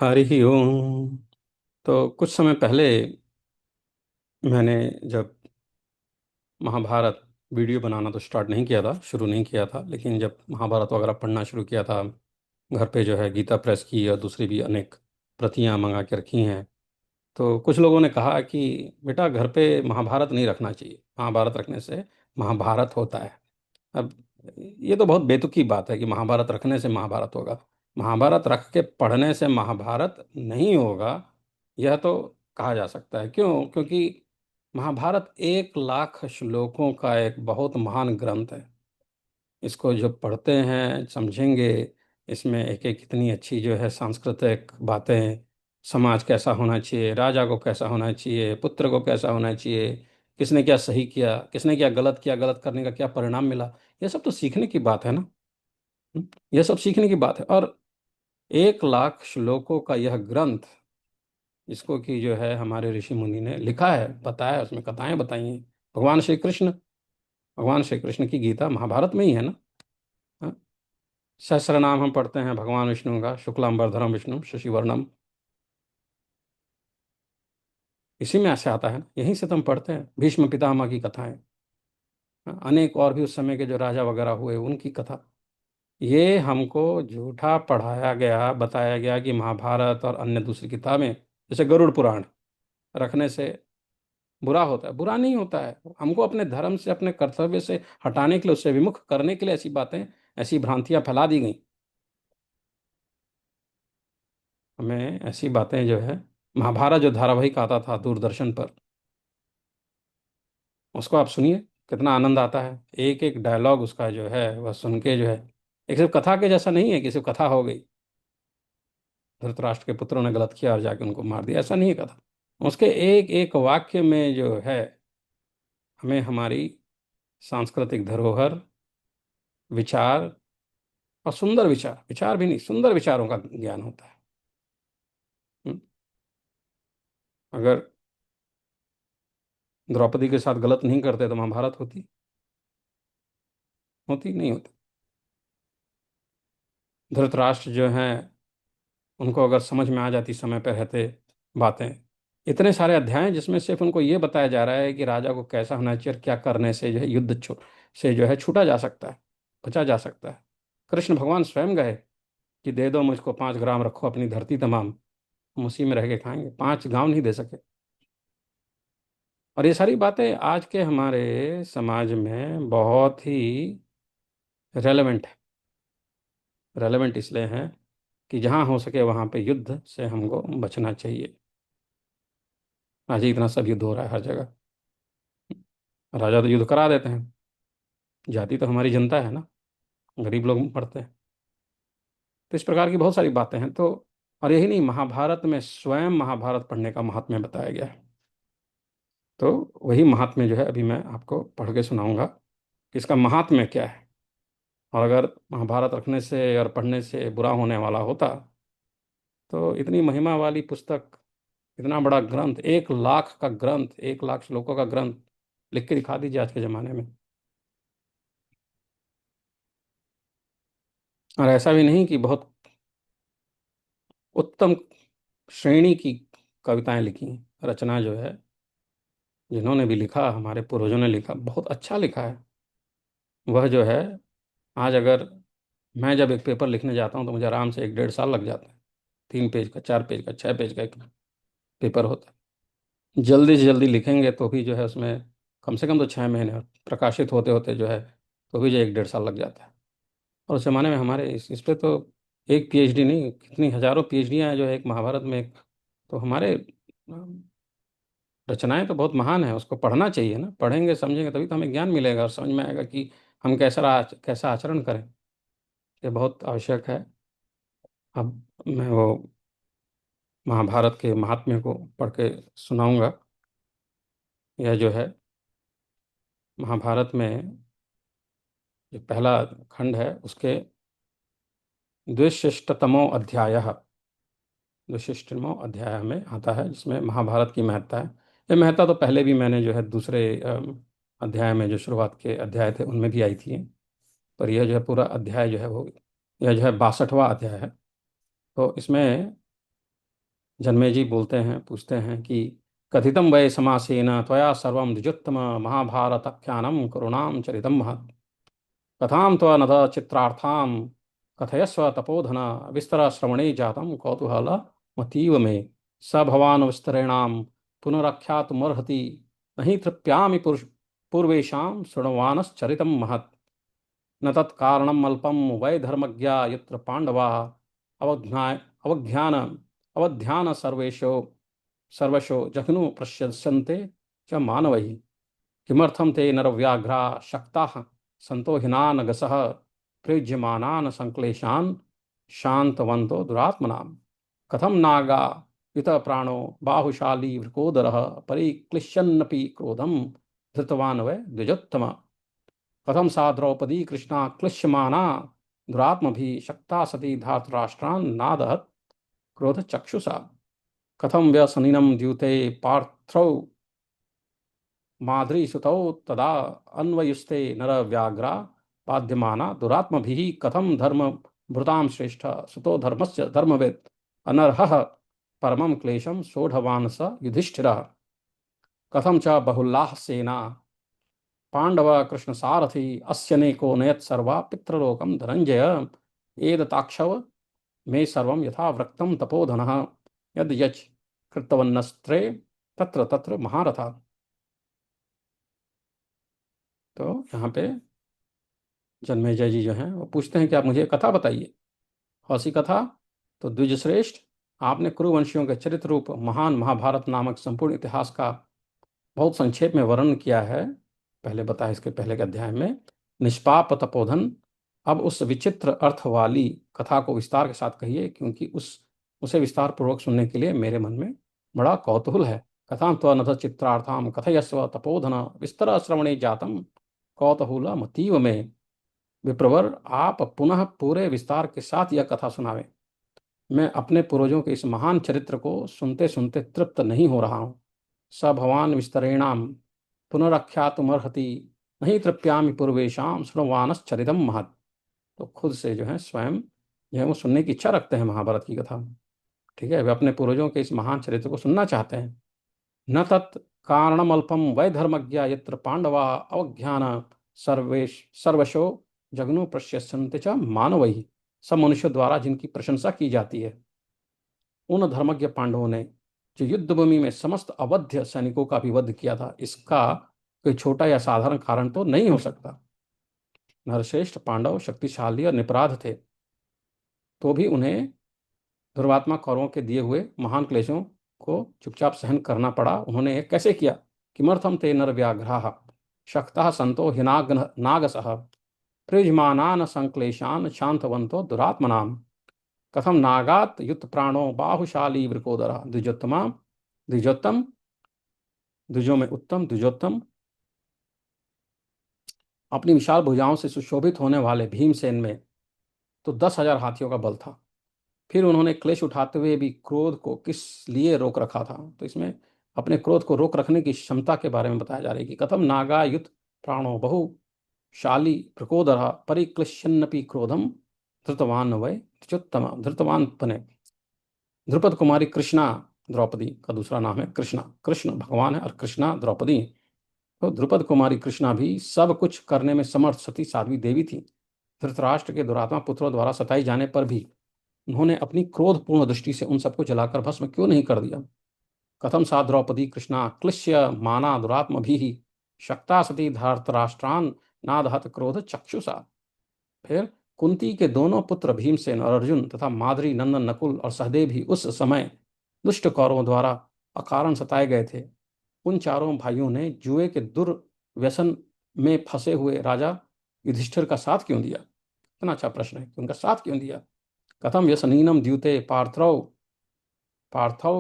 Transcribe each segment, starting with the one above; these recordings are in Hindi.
हरि ओम। तो कुछ समय पहले मैंने जब महाभारत वीडियो बनाना तो स्टार्ट नहीं किया था, शुरू नहीं किया था, लेकिन जब महाभारत वगैरह पढ़ना शुरू किया था, घर पे जो है गीता प्रेस की और दूसरी भी अनेक प्रतियां मंगा के रखी हैं। तो कुछ लोगों ने कहा कि बेटा घर पे महाभारत नहीं रखना चाहिए, महाभारत रखने से महाभारत होता है। अब ये तो बहुत बेतुकी बात है कि महाभारत रखने से महाभारत होगा। महाभारत रख के पढ़ने से महाभारत नहीं होगा, यह तो कहा जा सकता है। क्यों? क्योंकि महाभारत 1 लाख श्लोकों का एक बहुत महान ग्रंथ है। इसको जो पढ़ते हैं समझेंगे, इसमें एक एक कितनी अच्छी जो है सांस्कृतिक बातें, समाज कैसा होना चाहिए, राजा को कैसा होना चाहिए, पुत्र को कैसा होना चाहिए, किसने क्या सही किया, किसने क्या गलत किया, गलत करने का क्या परिणाम मिला, यह सब तो सीखने की बात है ना। यह सब सीखने की बात है। और 1 लाख श्लोकों का यह ग्रंथ, इसको कि जो है हमारे ऋषि मुनि ने लिखा है, बताया, उसमें कथाएं बताई हैं। भगवान श्री कृष्ण भगवान श्री कृष्ण की गीता महाभारत में ही है ना। हाँ? सहस्र नाम हम पढ़ते हैं भगवान विष्णु का, शुक्लांबरधरम विष्णु शशिवर्णम, इसी में ऐसे आता है ना, यहीं से तो हम पढ़ते हैं भीष्म पितामह की कथाएं। हाँ? अनेक और भी उस समय के जो राजा वगैरह हुए उनकी कथा। ये हमको झूठा पढ़ाया गया, बताया गया कि महाभारत और अन्य दूसरी किताबें जैसे गरुड़ पुराण रखने से बुरा होता है। बुरा नहीं होता है, हमको अपने धर्म से, अपने कर्तव्य से हटाने के लिए, उससे विमुख करने के लिए ऐसी बातें, ऐसी भ्रांतियां फैला दी गई। हमें ऐसी बातें जो है, महाभारत जो धारावाहिक आता था दूरदर्शन पर, उसको आप सुनिए, कितना आनंद आता है। एक एक डायलॉग उसका जो है वह सुन के जो है, एक सिर्फ कथा के जैसा नहीं है कि सिर्फ कथा हो गई, धृतराष्ट्र के पुत्रों ने गलत किया और जाके उनको मार दिया, ऐसा नहीं है कथा। उसके एक एक वाक्य में जो है हमें हमारी सांस्कृतिक धरोहर, विचार, और सुंदर विचार, विचार भी नहीं, सुंदर विचारों का ज्ञान होता है। हम्म? अगर द्रौपदी के साथ गलत नहीं करते तो महाभारत होती? होती नहीं होती। धृतराष्ट्र जो है, उनको अगर समझ में आ जाती समय पर रहते बातें, इतने सारे अध्याय हैं जिसमें सिर्फ उनको ये बताया जा रहा है कि राजा को कैसा होना चाहिए और क्या करने से जो है युद्ध से जो है छूटा जा सकता है, बचा जा सकता है। कृष्ण भगवान स्वयं गए कि दे दो मुझको 5 ग्राम, रखो अपनी धरती तमाम, हम उसी में रह के खाएंगे। 5 गांव नहीं दे सके। और ये सारी बातें आज के हमारे समाज में बहुत ही रेलेवेंट है। रेलेवेंट इसलिए है कि जहाँ हो सके वहाँ पे युद्ध से हमको बचना चाहिए। आज ही इतना सब युद्ध हो रहा है हर जगह। राजा तो युद्ध करा देते हैं, जाति तो हमारी जनता है ना, गरीब लोग मरते हैं। तो इस प्रकार की बहुत सारी बातें हैं। तो और यही नहीं, महाभारत में स्वयं महाभारत पढ़ने का महात्म्य बताया गया है। तो वही महात्म्य जो है अभी मैं आपको पढ़ के सुनाऊंगा कि इसका महात्म्य क्या है। और अगर महाभारत रखने से और पढ़ने से बुरा होने वाला होता तो इतनी महिमा वाली पुस्तक, इतना बड़ा ग्रंथ, 1 लाख का ग्रंथ, 1 लाख श्लोकों का ग्रंथ लिख के दिखा दीजिए आज के जमाने में। और ऐसा भी नहीं कि बहुत उत्तम श्रेणी की कविताएं लिखी हैं। रचना जो है, जिन्होंने भी लिखा, हमारे पूर्वजों ने लिखा, बहुत अच्छा लिखा है। वह जो है, आज अगर मैं जब एक पेपर लिखने जाता हूँ तो मुझे आराम से 1 डेढ़ साल लग जाता है। 3 पेज का, 4 पेज का, 6 पेज का एक पेपर होता है। जल्दी से जल्दी लिखेंगे तो भी जो है उसमें कम से कम तो 6 महीने, और प्रकाशित होते होते जो है तो भी जो 1 डेढ़ साल लग जाता है। और उस जमाने में हमारे इस पे तो एक पीएचडी नहीं, कितनी हजारों पीएचडियां हैं जो है एक महाभारत में एक। तो हमारे रचनाएं तो बहुत महान है, उसको पढ़ना चाहिए ना। पढ़ेंगे समझेंगे तभी तो हमें ज्ञान मिलेगा और समझ में आएगा कि हम कैसा आचरण करें। ये बहुत आवश्यक है। अब मैं वो महाभारत के महात्म्य को पढ़ के सुनाऊंगा। यह जो है महाभारत में जो पहला खंड है उसके द्विशिष्टतमो अध्याय, द्विशिष्टतमो अध्याय में आता है जिसमें महाभारत की महत्ता है। ये महत्ता तो पहले भी मैंने जो है दूसरे अध्याय में, जो शुरुआत के अध्याय थे उनमें भी आई थी। पर यह जो है पूरा अध्याय जो है वो, यह जो है 62वां अध्याय है। तो इसमें जन्मेजय बोलते हैं, पूछते हैं कि कथितं वै समासेन त्वया सर्वं द्विजोत्तम महाभारताख्यानं करुणां चरितं महत् कथां त्वनद चित्रार्थां कथयस्व तपोधन विस्तरश्रवणे जातं कौतूहलमतीव मे स भवान् विस्तरेणां पुनरख्यातुमर्हति नहि तृप्यामि पूर्वेषां शृण्वानश्चरितं महत् न तत्कारणम् अल्पं वै धर्मज्ञा यत्र पाण्डवाः अवज्ञान अवध्यान सर्वशो जघ्नु प्रशस्यन्ते च मानवैः किमर्थं ते नरव्याघ्रा शक्ताः सन्तो हिनानगसः प्रयुज्यमानान् संक्लेशान् शान्तवन्तो दुरात्मनां कथं नागा युतप्राणो बाहुशाली वृकोदरः परिक्लिश्यन्नपि क्रोधं धृतवान् वै द्विजोत्तम कथं सा द्रौपदी कृष्णा क्लिश्यमाना दुरात्मभिः शक्ता सती धार्तराष्ट्रान् नादहत् क्रोधचक्षुषा कथं व्यसनिनं द्यूते पार्थौ माद्रीसुतौ तदा अन्वयुस्ते नरव्याघ्रा पाद्यमाना दुरात्मभिः कथं धर्मभृतां श्रेष्ठ सुतो धर्मस्य धर्मवेत् अनर्हः परमं क्लेशं सोढवान् स युधिष्ठिरः कथं च बहुलाः सेना पांडव कृष्ण सारथी अस्यनेको नयत् सर्वा पितृलोकं धनंजय एदताक्षव मे सर्वं यथा वृक्तं तपोधनः यद् यच् कृतवन्नस्त्रे तत्र तत्र महारथा। तो यहाँ पे जन्मेजय जी जो हैं वो पूछते हैं कि आप मुझे कथा बताइए, कौन सी कथा? तो द्विजश्रेष्ठ, आपने कुरुवंशियों के चरित्र रूप महान महाभारत नामक संपूर्ण इतिहास का बहुत संक्षेप में वर्णन किया है, पहले बताया इसके पहले के अध्याय में। निष्पाप तपोधन, अब उस विचित्र अर्थ वाली कथा को विस्तार के साथ कहिए, क्योंकि उसे विस्तार पूर्वक सुनने के लिए मेरे मन में बड़ा कौतूहल है। कथां त्वनथ चित्रार्थां कथयस्व तपोधन विस्तर श्रवणे जातम कौतूहलमतीव में। विप्रवर, आप पुनः पूरे विस्तार के साथ यह कथा सुनावें। मैं अपने पूर्वजों के इस महान चरित्र को सुनते सुनते तृप्त नहीं हो रहा हूँ। स भवान विस्तरेणाम पुनरख्यातुमर्हति नहीं तृप्यामि पूर्वेशाम शृण्वानश्चरितं महत्। तो खुद से जो है स्वयं जो है वो सुनने की इच्छा रखते हैं महाभारत की कथा। ठीक है, वे अपने पूर्वजों के इस महान चरित्र को सुनना चाहते हैं। न तत् कारणमल्पम वै धर्मज्ञ यत्र पांडवा अवज्ञान सर्वशो जगनु प्रशस्यन्ते च मानवैः। सब मनुष्यों द्वारा जिनकी प्रशंसा की जाती है, उन धर्मज्ञ पांडवों ने जो युद्ध भूमि में समस्त अवध्य सैनिकों का भी वध किया था, इसका कोई छोटा या साधारण कारण तो नहीं हो सकता। नरश्रेष्ठ पांडव शक्तिशाली और निपराध थे, तो भी उन्हें दुर्वात्मा कौरवों के दिए हुए महान क्लेशों को चुपचाप सहन करना पड़ा। उन्होंने कैसे किया? किमर्थम ते नरव्याघ्राः शक्ताः सन्तो नागसः प्रयुज्यमानान् संक्लेशान् शान्तवन्तो दुरात्मनाम् कथम नागात युत प्राणो बाहुशाली वृकोदरा द्विजोत्तम द्विजों में उत्तम द्विजोत्तम अपनी विशाल भुजाओं से सुशोभित होने वाले भीमसेन में तो 10,000 हाथियों का बल था। फिर उन्होंने क्लेश उठाते हुए भी क्रोध को किस लिए रोक रखा था? तो इसमें अपने क्रोध को रोक रखने की क्षमता के बारे में बताया जा रहा है कि कथम नागा युत प्राणो बहुशाली वृकोदरा परिक्लिश्यन्नपि क्रोधम धृतवान वै द्विजोत्तम। धृतवान बने द्रुपद कुमारी कृष्णा, द्रौपदी का दूसरा नाम है कृष्णा, कृष्ण भगवान है और कृष्णा द्रौपदी। तो द्रुपद कुमारी कृष्णा भी सब कुछ करने में समर्थ सती साध्वी देवी थी। धृतराष्ट्र के दुरात्मा पुत्रों द्वारा सताई जाने पर भी उन्होंने अपनी क्रोधपूर्ण दृष्टि से उन सबको जलाकर भस्म क्यों नहीं कर दिया? कथम सा द्रौपदी कृष्णा क्लिश्य माना दुरात्मभिः शक्ता सती धृतराष्ट्रान् नादहत क्रोध चक्षुषा। फिर कुंती के दोनों पुत्र भीमसेन और अर्जुन तथा माद्री नंदन नकुल और सहदेव भी उस समय दुष्ट कौरवों द्वारा अकारण सताए गए थे। उन चारों भाइयों ने जुए के दुर्व्यसन में फंसे हुए राजा युधिष्ठिर का साथ क्यों दिया? इतना अच्छा प्रश्न है कि उनका साथ क्यों दिया। कथम व्यसनीनम द्यूते पार्थौ पार्थौ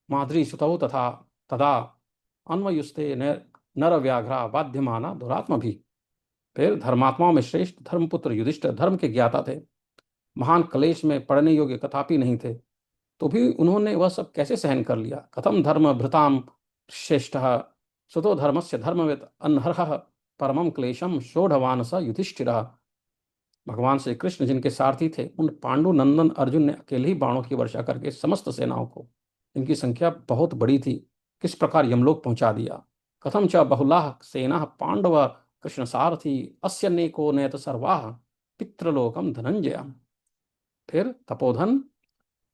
माद्री सुतौ तथा तदा अन्वयुस्ते नर व्याघ्रा बाध्यमाना दुरात्मा भी। फिर धर्मात्माओं में श्रेष्ठ धर्मपुत्र युधिष्ठिर धर्म के ज्ञाता थे, महान क्लेश में पढ़ने योग्य कथापि नहीं थे, तो भी उन्होंने वह सब कैसे सहन कर लिया? कथम धर्म भृताम श्रेष्ठ सुतो धर्मस्य धर्मवेत् अनर्हः परमं क्लेशम सोढ़वान स युधिष्ठिरः। भगवान श्री कृष्ण जिनके सारथी थे, उन पांडु नंदन अर्जुन ने अकेले ही बाणों की वर्षा करके समस्त सेनाओं को, इनकी संख्या बहुत बड़ी थी, किस प्रकार यमलोक पहुंचा दिया। कथम च बहुलाः सेना पांडव कृष्ण सारथी अस्य नेको नेत सर्वाः पितृलोकम धनंजय। फिर तपोधन,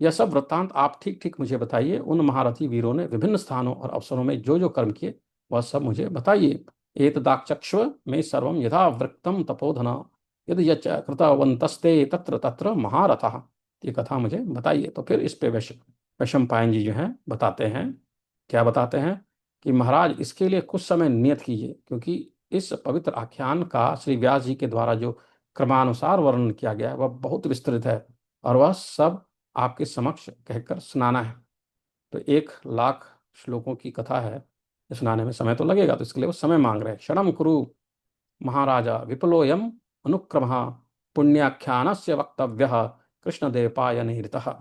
यह सब वृत्तांत आप ठीक ठीक मुझे बताइए। उन महारथी वीरों ने विभिन्न स्थानों और अवसरों में जो जो कर्म किए वह सब मुझे बताइए। एतदाक्षक्ष्व में सर्वम यथा वृत्तम तपोधन यदि यच्च कृतवन्तस्ते तत्र तत्र महारथः। ये कथा मुझे बताइए। तो फिर इस पे वैशंपायन जी जो हैं बताते हैं, क्या बताते हैं कि महाराज इसके लिए कुछ समय नियत कीजिए, क्योंकि इस पवित्र आख्यान का श्री व्यास जी के द्वारा जो क्रमानुसार वर्णन किया गया है वह बहुत विस्तृत है, और वह सब आपके समक्ष कहकर सुनाना है। तो 1,00,000 श्लोकों की कथा है, सुनाने में समय तो लगेगा, तो इसके लिए वो समय मांग रहे हैं। क्षणम कुरु महाराजा विपुलोयम अनुक्रम पुण्याख्यानस्य वक्तव्य कृष्णदेवपाय निहृतः।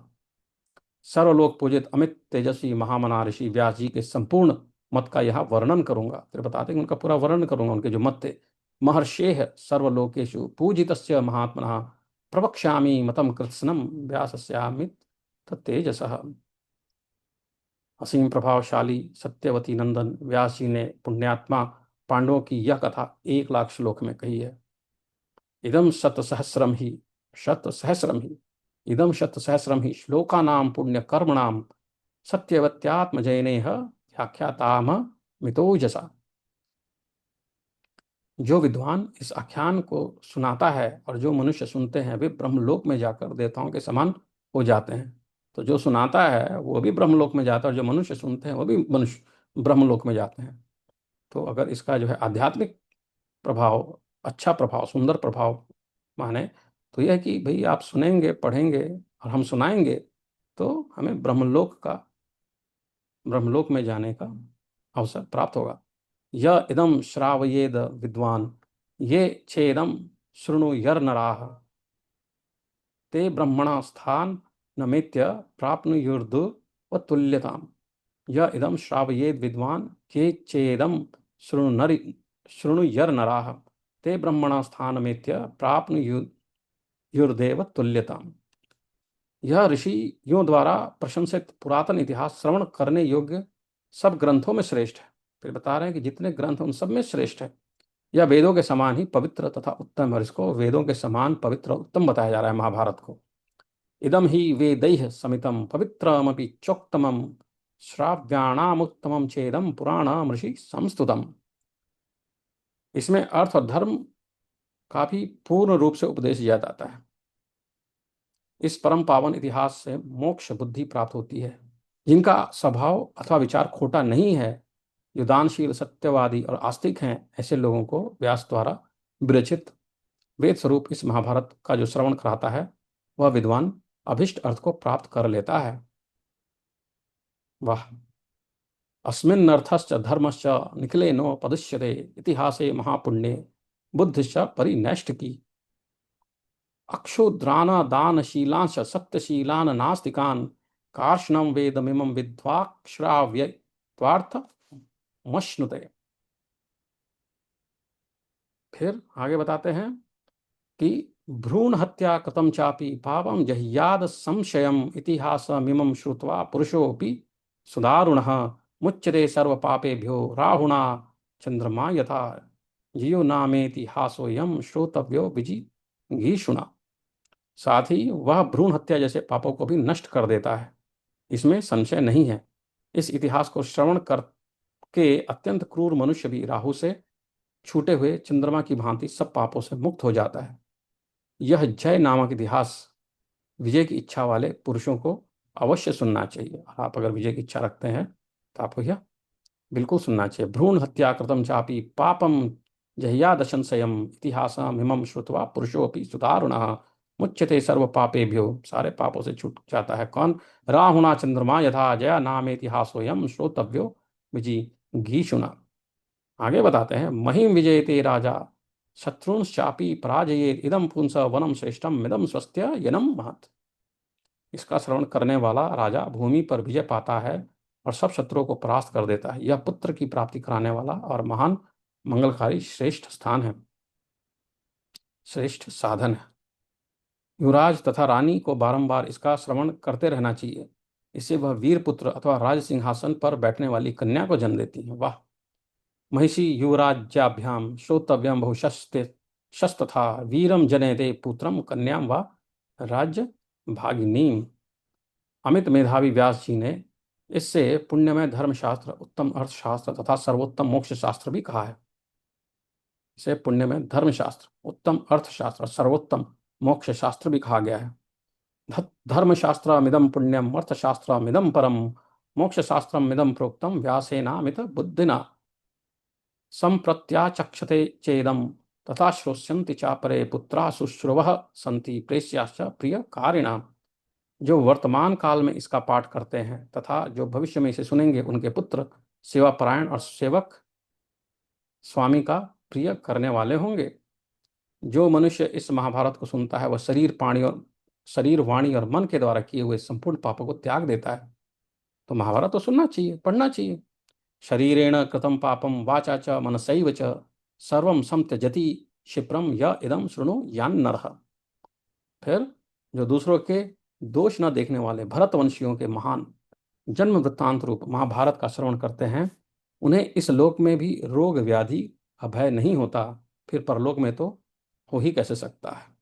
सर्वलोक पूजित अमित तेजस्वी महामना ऋषि व्यास जी के संपूर्ण मत का यहाँ वर्णन करूंगा। फिर बताते हैं उनका पूरा वर्णन करूंगा, उनके जो मत थे। महर्षेः सर्वलोकेषु पूजितस्य महात्मनः प्रवक्ष्यामि मतम कृत्स्नम व्यासस्यामित तेजसः। असीम प्रभावशाली सत्यवती नंदन व्यास जी ने पुण्यात्मा पांडवों की यह कथा 1,00,000 श्लोक में कही है। इदम शत सहस्रम ही इदम शत सहस्रम ही श्लोकानाम पुण्य कर्मणाम सत्यवत्यात्मजयनेह व्याख्याताम मितोजसा। जो विद्वान इस आख्यान को सुनाता है और जो मनुष्य सुनते हैं वे ब्रह्मलोक में जाकर देवताओं के समान हो जाते हैं। तो जो सुनाता है वो भी ब्रह्मलोक में जाता है, और जो मनुष्य सुनते हैं वो भी मनुष्य ब्रह्मलोक में जाते हैं। तो अगर इसका जो है आध्यात्मिक प्रभाव, अच्छा प्रभाव, सुंदर प्रभाव माने, तो यह है कि भाई आप सुनेंगे, पढ़ेंगे और हम सुनाएंगे तो हमें ब्रह्मलोक में जाने का अवसर प्राप्त होगा। यह इदम श्रावयेद विद्वान ये छेदम शृणुयर्नराः ते ब्रह्मणा स्थान नमेत्य प्राप्नुयुर्दु व तुल्यताम। यह इदम श्रावयेद विद्वान ये चेदम शृणुयर्नराः ते ब्रह्मणा स्थानमेत्य प्राप्नुयुर्देव तुल्यताम। यह ऋषियों द्वारा प्रशंसित पुरातन इतिहास श्रवण करने योग्य सब ग्रंथों में श्रेष्ठ है। फिर बता रहे हैं कि जितने ग्रंथ उन सब में श्रेष्ठ है। यह वेदों के समान ही पवित्र तथा उत्तम है, और इसको वेदों के समान पवित्र और उत्तम बताया जा रहा है महाभारत को। इदम ही वेदैः समितम पवित्रमपि चोक्तमम श्राव्याणामुत्तमम चेदम पुराणम ऋषि संस्तुतम। इसमें अर्थ और धर्म का भी पूर्ण रूप से उपदेश दिया जाता है। इस परम पावन इतिहास से मोक्ष बुद्धि प्राप्त होती है। जिनका स्वभाव अथवा विचार खोटा नहीं है, जो दानशील, सत्यवादी और आस्तिक हैं, ऐसे लोगों को व्यास द्वारा विरचित वेद स्वरूप इस महाभारत का जो श्रवण कराता है वह विद्वान अभिष्ट अर्थ को प्राप्त कर लेता है। वाह। अस्मिन्नर्थश्च धर्मश्च निखिले नो पदुष्यते इतिहासे महापुण्ये बुद्धिश्च परिनैष्ठिकी। अक्षुद्राना दानशीलांश सत्यशीलान नास्तिकान कार्ष्णम वेदमिमं विद्वाक्श्राव्य त्वार्थ मश्नुते। फिर आगे बताते हैं कि भ्रूण हत्या कृतं चापि पापं जह्याद संशयम् इतिहासमिमं श्रुत्वा पुरुषोऽपि सुदारुणः मुच्यते सर्वपापेभ्यो राहुणा चंद्रमा यथा जियो नामेतिहासोऽयं श्रोतव्यो विजिगीषुणा। साथ ही वह भ्रूण हत्या जैसे पापों को भी नष्ट कर देता है, इसमें संशय नहीं है। इस इतिहास को श्रवण करके अत्यंत क्रूर मनुष्य भी राहु से छूटे हुए चंद्रमा की भांति सब पापों से मुक्त हो जाता है। यह जय नामक इतिहास विजय की इच्छा वाले पुरुषों को अवश्य सुनना चाहिए, और आप अगर विजय की इच्छा रखते हैं तो आपको यह बिल्कुल सुनना चाहिए। भ्रूण हत्या कृतं चापि पापम जह्याद संशयम् इतिहासमिमं श्रुत्वा पुरुषोऽपि सुदारुणः मुच्यते सर्व पापेभ्यो। सारे पापों से छूट जाता है कौन? राहुणा चंद्रमा यथा जया नाम इतिहासोऽयं श्रोतव्यो विजिगीषुणा। आगे बताते हैं, महिम विजयते राजा शत्रुंश्चापि पराजयेत् इदं पुंस वनम श्रेष्ठम मिदम स्वस्त्य यनम महत्। इसका श्रवण करने वाला राजा भूमि पर विजय पाता है और सब शत्रुओं को परास्त कर देता है। यह पुत्र की प्राप्ति कराने वाला और महान मंगलकारी श्रेष्ठ स्थान है, श्रेष्ठ साधन है। युवराज तथा रानी को बारंबार इसका श्रवण करते रहना चाहिए। इससे वह वीर पुत्र अथवा राज सिंहासन पर बैठने वाली कन्या को जन्म देती है। वाह। महिषी युवराज्याभ्याम श्रोतव्यम बहुशस्ते शस्तथा वीरम जनेते पुत्रम कन्याम व राज्य भागिनीम। अमित मेधावी व्यास जी ने इससे पुण्यमय धर्मशास्त्र, उत्तम अर्थशास्त्र तथा सर्वोत्तम मोक्ष शास्त्र भी कहा है। इसे पुण्यमय धर्मशास्त्र, उत्तम अर्थशास्त्र और सर्वोत्तम मोक्ष शास्त्र भी कहा गया है। धर्मशास्त्रमिदं पुण्यम अर्थशास्त्रमिदं परम मोक्षशास्त्रमिदं प्रोक्तम व्यासेनामित बुद्धिना संप्रत्याचक्षते चेदम तथा श्रोष्यन्ति चापरे पुत्रा शुश्रुवः सन्ति प्रेष्याश्च प्रिय कारिणाम। जो वर्तमान काल में इसका पाठ करते हैं तथा जो भविष्य में इसे सुनेंगे, उनके पुत्र सेवापरायण और सेवक स्वामी का प्रिय करने वाले होंगे। जो मनुष्य इस महाभारत को सुनता है वह शरीर वाणी और मन के द्वारा किए हुए संपूर्ण पापों को त्याग देता है। तो महाभारत तो सुनना चाहिए, पढ़ना चाहिए। शरीरेण कृतं पापम वाचा च मनसैव च सर्वं संत्यजति क्षिप्रम य इदं शृणु यान्नरः। फिर जो दूसरों के दोष न देखने वाले भरतवंशियों के महान जन्म वृत्तांत रूप महाभारत का श्रवण करते हैं, उन्हें इस लोक में भी रोग व्याधि का भय नहीं होता, फिर परलोक में तो हो ही कैसे सकता है।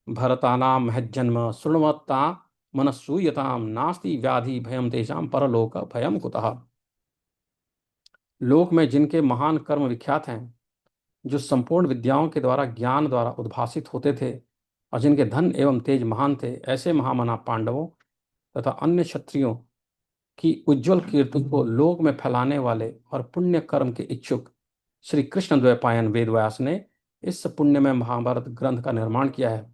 भरतानाम महज्जन्म शृण्वत्ता मनस्सूयताम नास्ति व्याधि भयम तेषाम परलोक भयम कुतः। लोक में जिनके महान कर्म विख्यात हैं, जो संपूर्ण विद्याओं के द्वारा ज्ञान द्वारा उद्भासित होते थे और जिनके धन एवं तेज महान थे, ऐसे महामना पांडवों तथा अन्य क्षत्रियों की उज्जवल कीर्ति को लोक में फैलाने वाले और पुण्य कर्म के इच्छुक श्री कृष्ण द्वैपायन वेदव्यास ने इस पुण्यमय महाभारत ग्रंथ का निर्माण किया है।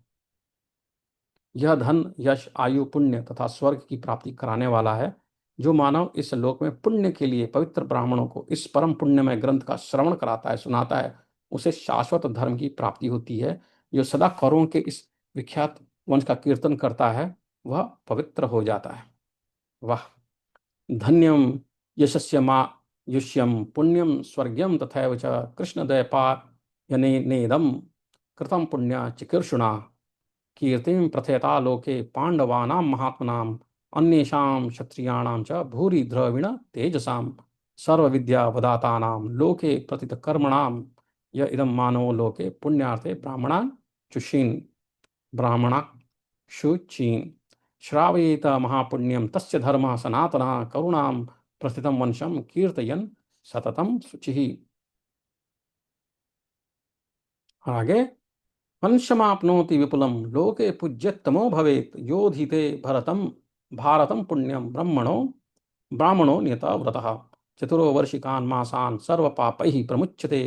यह धन यश आयु पुण्य तथा स्वर्ग की प्राप्ति कराने वाला है। जो मानव इस लोक में पुण्य के लिए पवित्र ब्राह्मणों को इस परम पुण्यमय ग्रंथ का श्रवण कराता है, सुनाता है, उसे शाश्वत धर्म की प्राप्ति होती है। जो सदा कौरवों के इस विख्यात वंश का कीर्तन करता है वह पवित्र हो जाता है। वाह। धन्यम यशस्य युष्यम पुण्यम स्वर्ग्यम तथैव च कृष्णद्वैपायनेदं कृतं पुण्य चिकीर्षुणा कीर्तिं प्रथयता लोके पांडवानां महात्मनां अन्येषां क्षत्रियाणां च भूरि द्रविण तेजसां सर्वविद्यावदातानां लोके प्रतितकर्मणां य इदं मानवो लोके पुण्यार्थे ब्राह्मणाक्षुचीन् श्रावयेत महापुण्यम तस्य धर्मः सनातनः करुणां प्रस्थितं वंशं कीर्तयन् सततं शुचिः। आगे वंशमाप्नोति विपुलं लोके पूज्यतमो भवेत् योधिते भरतं भारतं पुण्यं ब्राह्मणो नियतव्रतः चतुरो वर्षिकान् मासान् सर्वपापैः प्रमुच्यते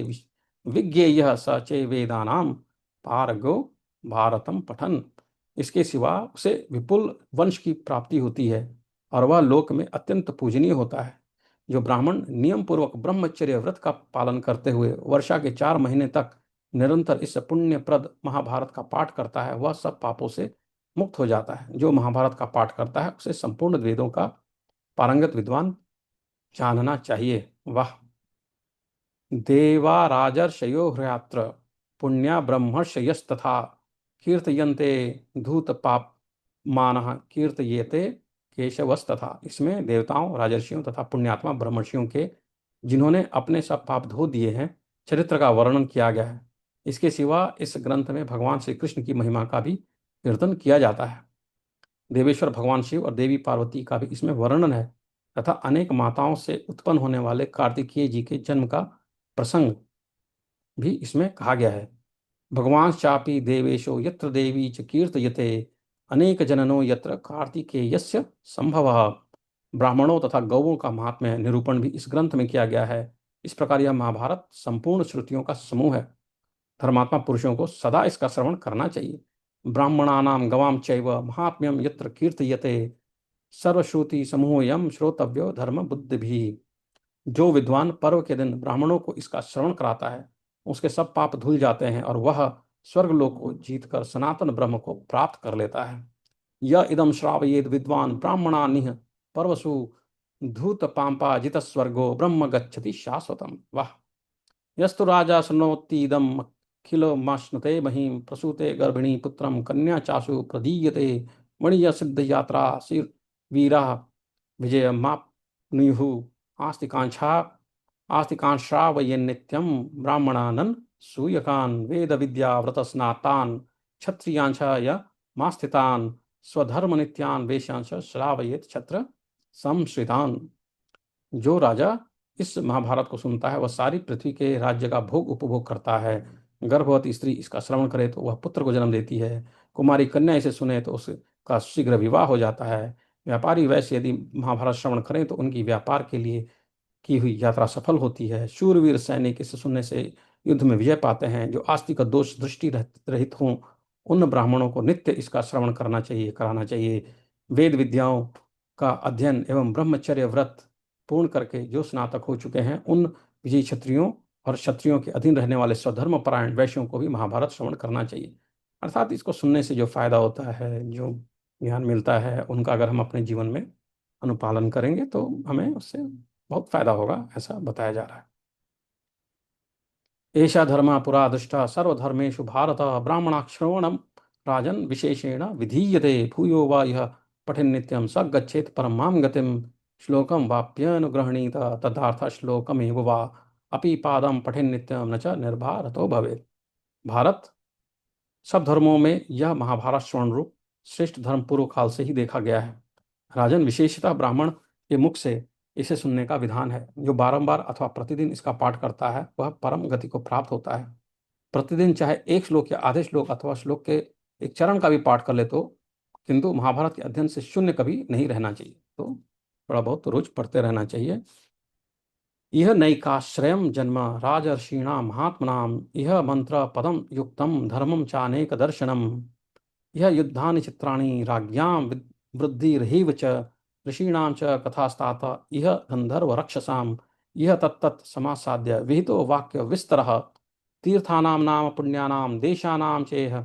विज्ञेयः स च वेदानां पारगो भारतं पठन्। इसके सिवा उसे विपुल वंश की प्राप्ति होती है और वह लोक में अत्यंत पूजनीय होता है। जो ब्राह्मण नियम पूर्वक ब्रह्मचर्य व्रत का पालन करते हुए वर्षा के 4 महीने तक निरंतर इस पुण्यप्रद महाभारत का पाठ करता है, वह सब पापों से मुक्त हो जाता है। जो महाभारत का पाठ करता है उसे संपूर्ण वेदों का पारंगत विद्वान जानना चाहिए। वाह। देवा राजर्षयो हृयात्र पुण्या ब्रह्मर्षयस्तथा कीर्तयन्ते धूत पाप मानः कीर्तयेते केशवस्तथा। इसमें देवताओं, राजर्षियों तथा पुण्यात्मा ब्रह्मर्षियों के जिन्होंने अपने सब पाप धो दिए हैं चरित्र का वर्णन किया गया है। इसके सिवा इस ग्रंथ में भगवान श्री कृष्ण की महिमा का भी कीर्तन किया जाता है। देवेश्वर भगवान शिव और देवी पार्वती का भी इसमें वर्णन है तथा अनेक माताओं से उत्पन्न होने वाले कार्तिकेय जी के जन्म का प्रसंग भी इसमें कहा गया है। भगवान चापि देवेशो यत्र देवी च कीर्तयते अनेक जननो यत्र कार्तिकेयस्य संभवः। ब्राह्मणों तथा गौओं का महात्म्य निरूपण भी इस ग्रंथ में किया गया है। इस प्रकार यह महाभारत संपूर्ण श्रुतियों का समूह है। धर्मात्मा पुरुषों को सदा इसका श्रवण करना चाहिए। ब्राह्मणानां गवां चैव महात्म्यम यत्र कीर्तयते सर्वश्रुति समूहयम श्रोतव्यो धर्म बुद्धि भी। जो विद्वान पर्व के दिन ब्राह्मणों को इसका श्रवण कराता है उसके सब पाप धुल जाते हैं और वह स्वर्गलोक को जीतकर सनातन ब्रह्म को प्राप्त कर लेता है। यह इदम श्रावयेद विद्वान ब्राह्मणानिह पर्वसु धूत पांपा जित स्वर्गो ब्रह्म गच्छति शाश्वतम। वाह। यस्तु राजा शृणोति इदम खिलो माश्नुते महीं प्रसूते गर्भिणी पुत्रम कन्या चाशु प्रदीयते मणिय सिद्ध यात्रा शिर वीरा विजय माप्नुयुः आस्तिकांक्षा वये नित्यम ब्राह्मणानन सूयकान वेद विद्या व्रत स्नातान क्षत्रियांश य मास्थितान स्वधर्म नित्यान वेश्यांश श्रावयेत छत्र संश्रितान। जो राजा इस महाभारत को सुनता है वह सारी पृथ्वी के राज्य का भोग उपभोग करता है। गर्भवती स्त्री इसका श्रवण करे तो वह पुत्र को जन्म देती है। कुमारी कन्या इसे सुने तो उसका शीघ्र विवाह हो जाता है। व्यापारी वैश्य यदि महाभारत श्रवण करें तो उनकी व्यापार के लिए की हुई यात्रा सफल होती है। शूरवीर सैनिक इसे सुनने से युद्ध में विजय पाते हैं। जो आस्तिक दोष दृष्टि रहित हों उन ब्राह्मणों को नित्य इसका श्रवण करना चाहिए, कराना चाहिए। वेद विद्याओं का अध्ययन एवं ब्रह्मचर्य व्रत पूर्ण करके जो स्नातक हो चुके हैं उन विजयी क्षत्रियों और क्षत्रियों के अधीन रहने वाले स्वधर्म परायण वैश्यों को भी महाभारत श्रवण करना चाहिए। अर्थात इसको सुनने से जो फायदा होता है, जो ज्ञान मिलता है, उनका अगर हम अपने जीवन में अनुपालन करेंगे तो हमें उससे बहुत फायदा होगा, ऐसा बताया जा रहा है। एषा धर्म पुरा दृष्टा सर्वधर्मेषु भारत ब्राह्मणाश्रवणम राजन विशेषेण विधीयते भूयो वा यः पठन् नित्यं स गच्छेत् परमां गतिं श्लोकं वाप्यनुगृह्णीत तदार्थ श्लोकमेव वा अपि पादं पठन् नित्यं न च निर्भारतो भवेत्। भारत सब धर्मों में यह महाभारत श्रवण रूप श्रेष्ठ धर्म पूर्व काल से ही देखा गया है। राजन, विशेषतः ब्राह्मण के मुख से इसे सुनने का विधान है। जो बारंबार अथवा प्रतिदिन इसका पाठ करता है वह परम गति को प्राप्त होता है। प्रतिदिन चाहे एक श्लोक या आधे श्लोक अथवा श्लोक के एक चरण का भी पाठ कर ले तो, किंतु महाभारत के अध्ययन से शून्य कभी नहीं रहना चाहिए। तो थोड़ा बहुत तो रोज पढ़ते रहना चाहिए। यह नैकाश्रयं जन्म राजर्षीणां महात्मनां यह मंत्र पदम युक्तम धर्मम चानेक दर्शनम यह युद्धानि चित्राणि राज्ञां वृद्धिर्हिव च ऋषीणां च कथास्तात इह गंधर्व रक्षसां यह तत्तत् समासाद्य विहितो वाक्य विस्तरः तीर्थानां नाम पुण्यानां देशानां चेह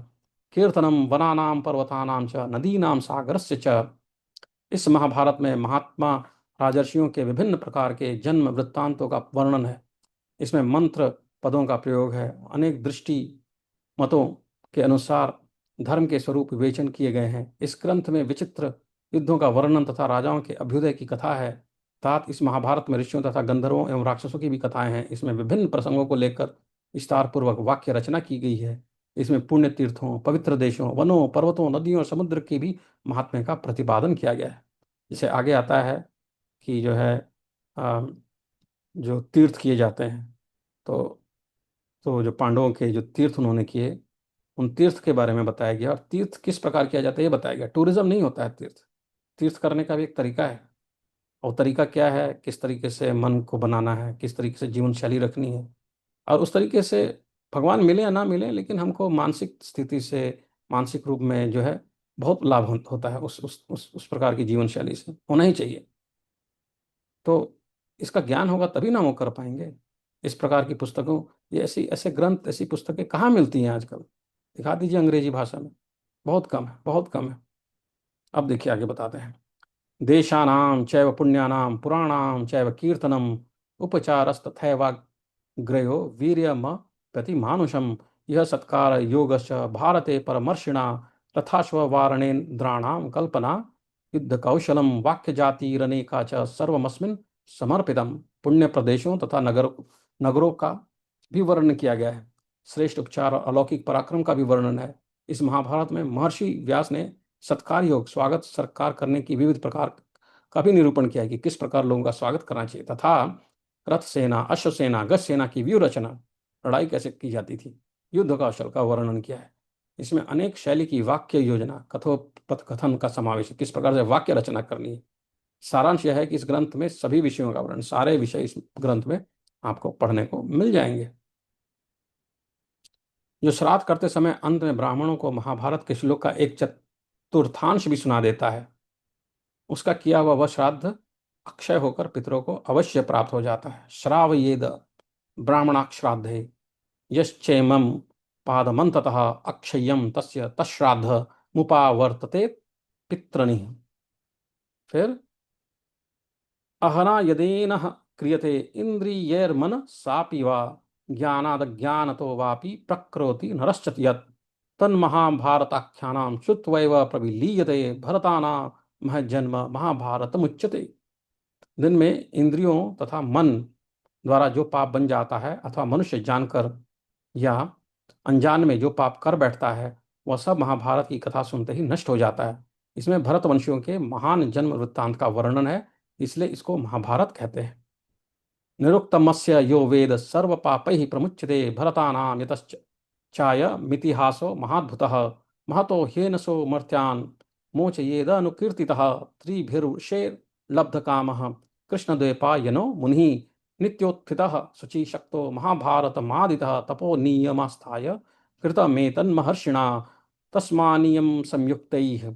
कीर्तनम वनानां पर्वतानां च नदीनां सागरस्य च। इस महाभारत में महात्मा राजर्षियों के विभिन्न प्रकार के जन्म वृत्तांतों का वर्णन है। इसमें मंत्र पदों का प्रयोग है। अनेक दृष्टि मतों के अनुसार धर्म के स्वरूप विवेचन किए गए हैं। इस ग्रंथ में विचित्र युद्धों का वर्णन तथा राजाओं के अभ्युदय की कथा है। तात इस महाभारत में ऋषियों तथा गंधर्वों एवं राक्षसों की भी कथाएं हैं। इसमें विभिन्न प्रसंगों को लेकर विस्तार पूर्वक वाक्य रचना की गई है। इसमें पुण्य तीर्थों, पवित्र देशों, वनों, पर्वतों, नदियों, समुद्र की भी महात्म्य का प्रतिपादन किया गया है। जिसे आगे आता है कि जो है जो तीर्थ किए जाते हैं, तो जो पांडवों के जो तीर्थ उन्होंने किए उन तीर्थ के बारे में बताया गया। और तीर्थ किस प्रकार किया जाता है ये बताया गया। टूरिज्म नहीं होता है तीर्थ। तीर्थ करने का भी एक तरीका है। और तरीका क्या है, किस तरीके से मन को बनाना है, किस तरीके से जीवन शैली रखनी है, और उस तरीके से भगवान मिले या ना मिले लेकिन हमको मानसिक स्थिति से, मानसिक रूप में जो है बहुत लाभ होता है उस प्रकार की जीवन शैली से, होना ही चाहिए। तो इसका ज्ञान होगा तभी ना वो कर पाएंगे। इस प्रकार की पुस्तकों, ये ऐसी ऐसे ग्रंथ, ऐसी पुस्तकें कहाँ मिलती हैं आजकल? दिखा दीजिए अंग्रेजी भाषा में। बहुत कम है, बहुत कम है। अब देखिए आगे बताते हैं। देशानां चैव पुण्यानां पुराणां चैव कीर्तनम् उपचारस्तथैवाग्रयो वीर्यम प्रतिमानुषम् यह सत्कार योगश्च भारते परमर्षिणा तथाश्ववारणेन्द्राणां कल्पना युद्ध कौशलम वाक्य जातिरनेका च सर्वमस्मिन् समर्पितम। पुण्य प्रदेशों तथा नगरों का भी वर्णन किया गया है। श्रेष्ठ उपचार और अलौकिक पराक्रम का भी वर्णन है। इस महाभारत में महर्षि व्यास ने सत्कार योग, स्वागत सत्कार करने की विविध प्रकार का भी निरूपण किया है कि किस प्रकार लोगों का स्वागत करना चाहिए, तथा रथ सेना, अश्व सेना, गज सेना की व्यूह रचना, लड़ाई कैसे की जाती थी, युद्ध कौशल का वर्णन किया है। इसमें अनेक शैली की वाक्य योजना, कथोपकथन का समावेश है, किस प्रकार से वाक्य रचना करनी है। सारांश यह है कि इस ग्रंथ में सभी विषयों का वर्णन, सारे विषय इस ग्रंथ में आपको पढ़ने को मिल जाएंगे। जो श्राद्ध करते समय अंत में ब्राह्मणों को महाभारत के श्लोक का एक चतुर्थांश भी सुना देता है, उसका किया हुआ वह श्राद्ध अक्षय होकर पितरों को अवश्य प्राप्त हो जाता है। श्रावयेद ब्राह्मणाश्राद्धे यश्चैमं पादमन्ततः अक्षय्यं तस्य तश्राद्ध मुपावर्तते पितृनिः। फिर अहना यदेन क्रियते इंद्रियैर्मन सापि वा ज्ञानादज्ञानतो वापि प्रकृति नरश्च यत् तन्महाभारताख्यानां श्रुत्वैव प्रविलीयते भरतानां महज्जन्म महाभारतमुच्यते। दिन में इंद्रियों तथा मन द्वारा जो पाप बन जाता है अथवा मनुष्य जानकर या अनजान में जो पाप कर बैठता है वह सब महाभारत की कथा सुनते ही नष्ट हो जाता है। इसमें भरतवंशियों के महान जन्म वृत्तांत का वर्णन है, इसलिए इसको महाभारत कहते हैं। निरुक्तमस्य यो वेद सर्व पापैः प्रमुच्यते भरतानां यतश्च चाय मितिहासो महाद्भुतः महतो ह्येनसो मर्त्यान् मोचयेदनुकीर्तितः त्रिभिर्षेर्लब्धकामः कृष्णद्वैपायनो मुनिः नित्योत्थितः शुचिशक्तो महाभारतमादितः तपो नियमास्थाय कृतमेतन्महर्षिणा तस्मानियं संयुक्तैः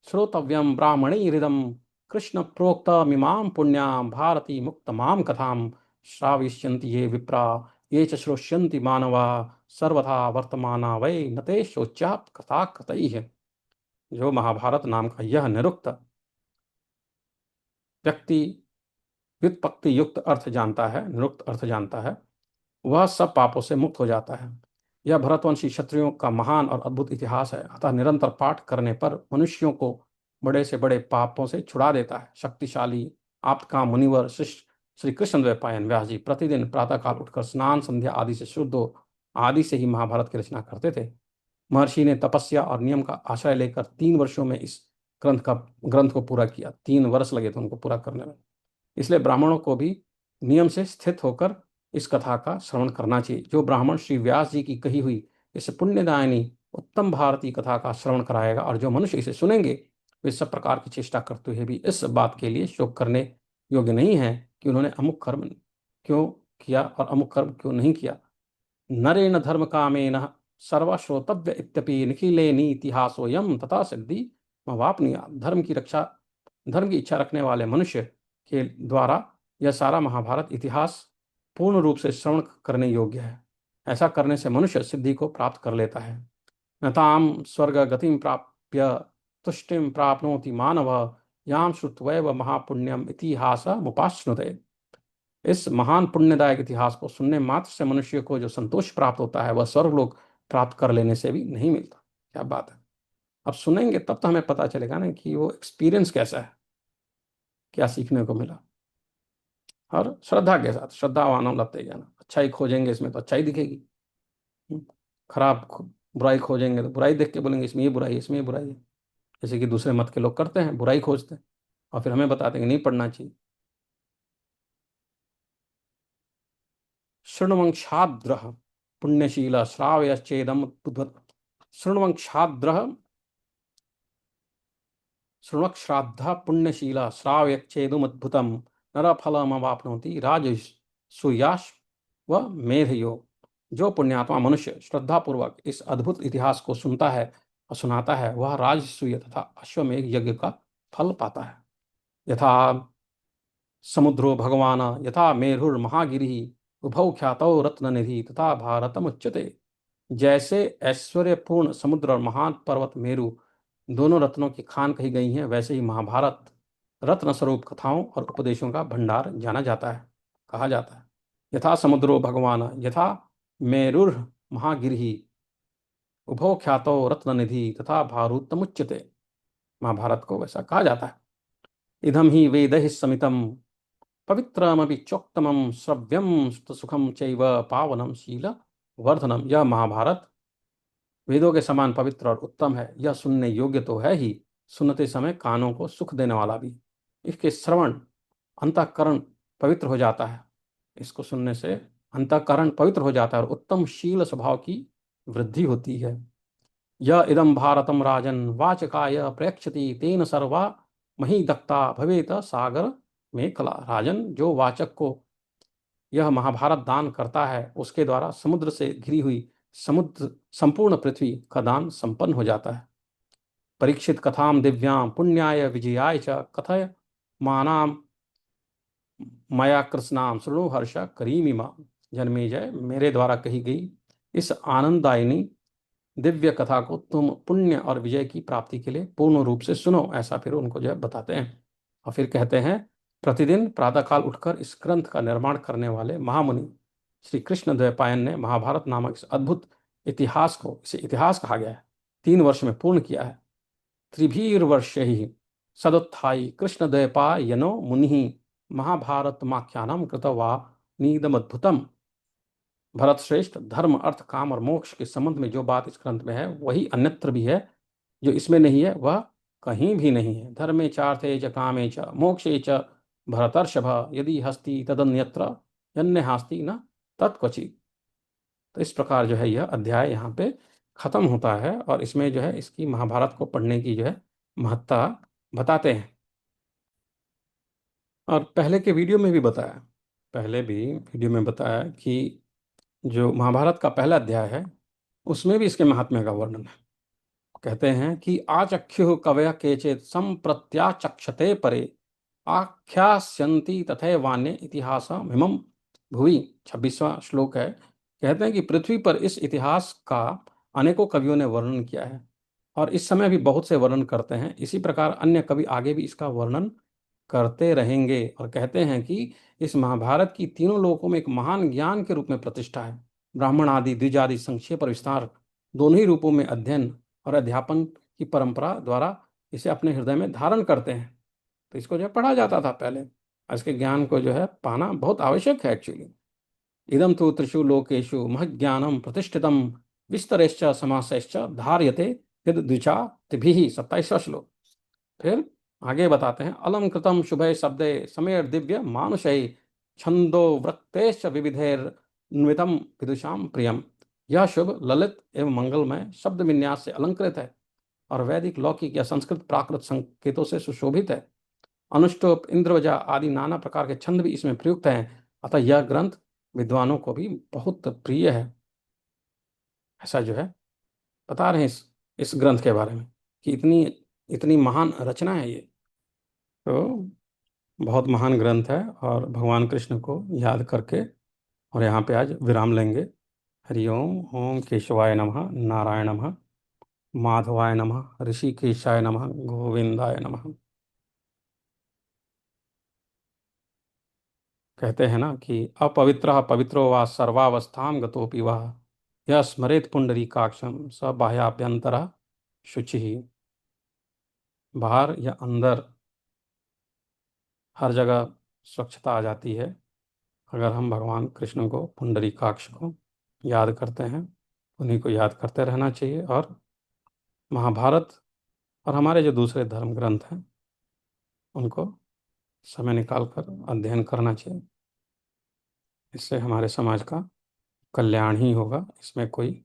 श्रोतव्यं ब्राह्मणैरिदं कृष्ण प्रोक्तमिमां पुण्यां भारती मुक्तमां कथां श्रावयिष्यन्ति ये विप्रा ये च श्रोष्यन्ति मानवा सर्वथा वर्तमाना वै न ते शोच्या कथा कतैः। जो महाभारत नाम का यह निरुक्त व्यक्ति व्युत्पत्ति युक्त अर्थ जानता है, निरुक्त अर्थ जानता है, वह सब पापों से मुक्त हो जाता है। यह भरतवंशी क्षत्रियोों का महान और अद्भुत इतिहास है। अतः निरंतर पाठ करने पर मनुष्यों को बड़े से बड़े पापों से छुड़ा देता है। शक्तिशाली आप्तकाम मुनिवर शिष्य श्री कृष्ण द्वैपायन व्यास जी प्रतिदिन प्रातःकाल उठकर स्नान संध्या आदि से शुद्ध हो आदि से ही महाभारत की रचना करते थे। महर्षि ने तपस्या और नियम का आश्रय लेकर 3 वर्षों में इस ग्रंथ को पूरा किया। 3 वर्ष लगे थे उनको पूरा करने में। इसलिए ब्राह्मणों को भी नियम से स्थित होकर इस कथा का श्रवण करना चाहिए। जो ब्राह्मण श्री व्यास जी की कही हुई इस पुण्यदायिनी उत्तम भारतीय कथा का श्रवण कराएगा और जो मनुष्य इसे सुनेंगे वे सब प्रकार की चेष्टा करते हुए भी इस बात के लिए शोक करने योग्य नहीं है कि उन्होंने अमुक कर्म क्यों किया और अमुक कर्म क्यों नहीं किया। नरेण धर्म कामेन सर्वश्रोतव्य इत्यपि निखिलेनि इतिहासोयम तथा सिद्धि वापनीय। धर्म की इच्छा रखने वाले मनुष्य के द्वारा यह सारा महाभारत इतिहास पूर्ण रूप से श्रवण करने योग्य है। ऐसा करने से मनुष्य सिद्धि को प्राप्त कर लेता है। नताम स्वर्ग गतिम प्राप्य तुष्टिम प्राप्नोति मानव याम श्रुत्वैव महापुण्यम इतिहास मुपाश्नुते। इस महान पुण्यदायक इतिहास को सुनने मात्र से मनुष्य को जो संतोष प्राप्त होता है वह स्वर्गलोक प्राप्त कर लेने से भी नहीं मिलता। क्या बात है। अब सुनेंगे तब तो हमें पता चलेगा ना कि वो एक्सपीरियंस कैसा है, क्या सीखने को मिला। और श्रद्धा के साथ, श्रद्धावान लगते जाना। अच्छाई खोजेंगे इसमें तो अच्छाई दिखेगी, बुराई खोजेंगे तो बुराई देख के बोलेंगे इसमें ये बुराई है, इसमें ये बुराई है। जैसे कि दूसरे मत के लोग करते हैं, बुराई खोजते हैं और फिर हमें बताते हैं कि नहीं पढ़ना चाहिए। शृण्वंशाद्र पुण्यशील श्रावयश्चेदम शृण्वंशाद्र शृण्वक्श्राद्ध पुण्यशील श्रावयश्चेदुमद्भुतम नरफलमवाप्नोति राजसूयाश व मेधयो। जो पुण्यात्मा मनुष्य श्रद्धापूर्वक इस अद्भुत इतिहास को सुनता है और सुनाता है वह राजसूय तथा अश्वमेध यज्ञ का फल पाता है। यथा समुद्रो भगवान यथा मेरुर्महागिरि उभौ ख्यातौ रत्ननिधि तथा भारतमुच्यते। जैसे ऐश्वर्यपूर्ण समुद्र और महान पर्वत मेरु दोनों रत्नों की खान कही गई हैं, वैसे ही महाभारत रत्न स्वरूप कथाओं और उपदेशों का भंडार जाना जाता है, कहा जाता है। यथा समुद्रो भगवान यथा मेरुर् महागिरि उभौ ख्यातौ रत्ननिधि तथा भारूतमुच्यते। महाभारत को वैसा कहा जाता है। इदम ही वेदैः समितम पवित्रमपि चोक्तमं श्रव्यं सुखम चैव पावनम शील वर्धनम। यह महाभारत वेदों के समान पवित्र और उत्तम है। यह सुनने योग्य तो है ही, सुनते समय कानों को सुख देने वाला भी। इसके श्रवण अंतःकरण पवित्र हो जाता है। इसको सुनने से अंतःकरण पवित्र हो जाता है और उत्तम शील स्वभाव की वृद्धि होती है। यह इदम भारतम राजन वाचकाय प्रेक्षति तेन सर्वा मही दत्ता भवेत सागर में कला। राजन, जो वाचक को यह महाभारत दान करता है उसके द्वारा समुद्र से घिरी हुई समुद्र संपूर्ण पृथ्वी का दान संपन्न हो जाता है। परीक्षित कथाम दिव्याम पुण्याय विजयाय च कथय मानाम मया कृष्णाम शृणु हर्ष करीमिमा। जन्मेजय, मेरे द्वारा कही गई इस आनंददायिनी दिव्य कथा को तुम पुण्य और विजय की प्राप्ति के लिए पूर्ण रूप से सुनो। ऐसा फिर उनको जो है बताते हैं और फिर कहते हैं प्रतिदिन प्रातःकाल उठकर इस ग्रंथ का निर्माण करने वाले महामुनि श्री कृष्ण द्वैपायन ने महाभारत नामक इस अद्भुत इतिहास को, इसे इतिहास कहा गया है, 3 वर्ष में पूर्ण किया है। त्रिभीर्वर्षैः सदुत्थायि कृष्णद्वैपायनो मुनिः महाभारतमाख्यानं कृतवानीदमद्भुतम्। भरत श्रेष्ठ, धर्म अर्थ काम और मोक्ष के संबंध में जो बात इस ग्रंथ में है वही अन्यत्र भी है, जो इसमें नहीं है वह कहीं भी नहीं है। धर्मे चार्थे च कामे च मोक्षे च भरतर्षभ यदि हस्ति तदन्यत्र यन्य हास्ति न तत्क्वचित्। तो इस प्रकार जो है यह अध्याय यहाँ पे खत्म होता है और इसमें जो है इसकी महाभारत को पढ़ने की जो है महत्ता बताते हैं। और पहले के वीडियो में भी बताया, पहले भी वीडियो में बताया कि जो महाभारत का पहला अध्याय है उसमें भी इसके महात्म्य का वर्णन है। कहते हैं कि आचख्यु कवय केचित संप्रत्याचक्षते परे आख्यास्यन्ति तथैवान्य इतिहासमिमं भुवि। 26वां श्लोक है। कहते हैं कि पृथ्वी पर इस इतिहास का अनेकों कवियों ने वर्णन किया है और इस समय भी बहुत से वर्णन करते हैं। इसी प्रकार अन्य कवि आगे भी इसका वर्णन करते रहेंगे और कहते हैं कि इस महाभारत की तीनों लोकों में एक महान ज्ञान के रूप में प्रतिष्ठा है। ब्राह्मण आदि द्विज आदि संक्षेप और विस्तार दोनों ही रूपों में अध्ययन और अध्यापन की परंपरा द्वारा इसे अपने हृदय में धारण करते हैं। तो इसको जो है पढ़ा जाता था पहले, इसके ज्ञान को जो है पाना बहुत आवश्यक है एक्चुअली। इदम तो त्रिषु लोकेषु महज्ञानम प्रतिष्ठितम विस्तरेश्च समासेश्च धार्यते यद द्विजा तिभिः। 27वां श्लोक। फिर आगे बताते हैं, अलम कृतम शुभे शब्दे समेर दिव्य मानुषै छंदो वृत्तेश्च विविधैर्न्वितम विदुषाम प्रियम। यह शुभ ललित एवं मंगलमय शब्द विन्यास से अलंकृत है और वैदिक लौकिक या संस्कृत प्राकृत संकेतों से सुशोभित है। अनुष्टुप इंद्रवजा आदि नाना प्रकार के छंद भी इसमें प्रयुक्त हैं, अतः यह ग्रंथ विद्वानों को भी बहुत प्रिय है। ऐसा जो है बता रहे हैं इस ग्रंथ के बारे में कि इतनी इतनी महान रचना है ये। तो बहुत महान ग्रंथ है और भगवान कृष्ण को याद करके और यहाँ पे आज विराम लेंगे। हरि ओम। ओम केशवाय नमः, नारायण नमः, माधवाय नमः, ऋषिकेशाय नमः, गोविंदाय नमः। कहते हैं ना कि अपवित्रः पवित्रो वा सर्वावस्थां गतोऽपि वः यः स्मरेत् पुंडरीकाक्षं स बाह्याभ्यन्तरः शुचिः। बाहर या अंदर हर जगह स्वच्छता आ जाती है अगर हम भगवान कृष्ण को, पुंडरीकाक्ष को याद करते हैं। उन्हीं को याद करते रहना चाहिए और महाभारत और हमारे जो दूसरे धर्म ग्रंथ हैं उनको समय निकाल कर अध्ययन करना चाहिए। इससे हमारे समाज का कल्याण ही होगा, इसमें कोई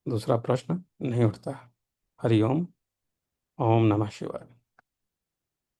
दूसरा प्रश्न नहीं उठता है। हरि ओम। ओम नमः शिवाय।